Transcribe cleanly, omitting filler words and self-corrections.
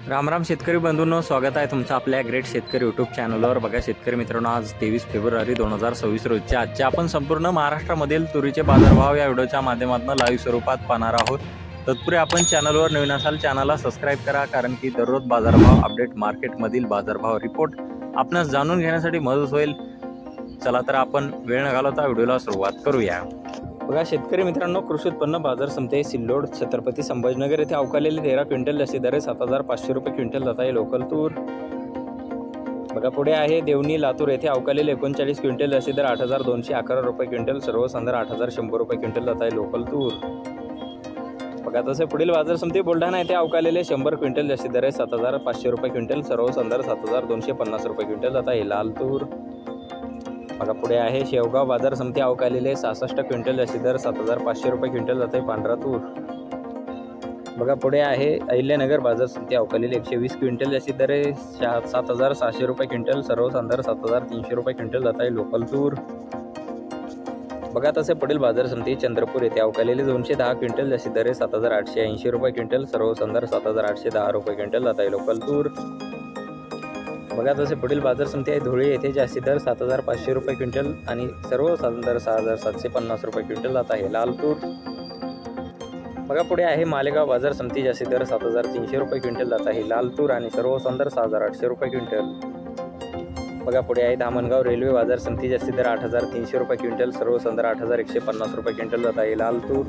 राम राम शेतकरी बंधूंनो, स्वागत आहे तुमचं आपल्या ग्रेट शेतकरी यूट्यूब चॅनलवर। बघा शेतकरी मित्रांनो, आज 23 फेब्रुवारी 2026 रोजच्या आजचे आपण संपूर्ण महाराष्ट्रामधील तुरीचे बाजारभाव या व्हिडिओच्या माध्यमातून लाईव्ह स्वरूपात पाहणार आहोत। तत्पूर्वी आपण चॅनलवर नवीन असाल चॅनलला सबस्क्राईब करा, कारण की दररोज बाजारभाव अपडेट, मार्केटमधील बाजारभाव रिपोर्ट आपणास जाणून घेण्यासाठी मदत होईल। चला तर आपण वेळ न घालवता व्हिडिओला सुरुवात करूया। बघा शेतकरी मित्रांनो, कृषी उत्पन्न बाजार समिती सिल्लोड छत्रपती संभाजीनगर येथे अवकालेले 13 क्विंटल जास्ती दर 7,500 रुपये क्विंटल जात आहे लोकल तूर। बघा पुढे आहे देवणी लातूर येथे अवकालेले 39 क्विंटल जास्ती दर 8,211 रुपये क्विंटल, सर्वसाधारण 8,100 रुपये क्विंटल जात आहे लोकल तूर। बघा तसे पुढील बाजार समिती बुलढाणा येथे अवकालेले 100 क्विंटल जास्ती दर 7,500 रुपये क्विंटल, सर्वसाधारण 7,250 रुपये क्विंटल जात आहे लाल तूर। बघा पुढे आहे शेवगाव बाजार समिती अवकालेले 66 क्विंटल जास्ती दर 7,500 रुपये क्विंटल जाते पांढरा तूर। बघा पुढे आहे अहिल्यानगर बाजार समिती अवकालेले 120 क्विंटल जास्ती दर 7,600 रुपये क्विंटल, सर्वसाधारण 7,300 रुपये क्विंटल जात आहे लोकल तूर। बघा तसे पुढील बाजार समिती चंद्रपूर येथे अवकालेले 210 क्विंटल जास्ती दर 7,880 रुपये क्विंटल, सर्वसाधारण 7,810 रुपये क्विंटल जात आहे लोकल तूर। बघा तसे पुढील बाजार समिती आहे धुळे येथे जास्ती दर 7,500 रुपये क्विंटल आणि सर्वसाधारण दर 6,750 रुपये क्विंटल जात आहे लाल तूर। बघा पुढे आहे मालेगाव बाजार समिती जास्ती दर 7,300 रुपये क्विंटल जात आहे लाल तूर आणि सर्वसाधारण दर 6,800 रुपये क्विंटल। बघा पुढे आहे धामणगाव रेल्वे बाजार समिती जास्ती दर 8,300 रुपये क्विंटल, सर्वसाधारण 8,150 रुपये क्विंटल जात आहे लाल तूर।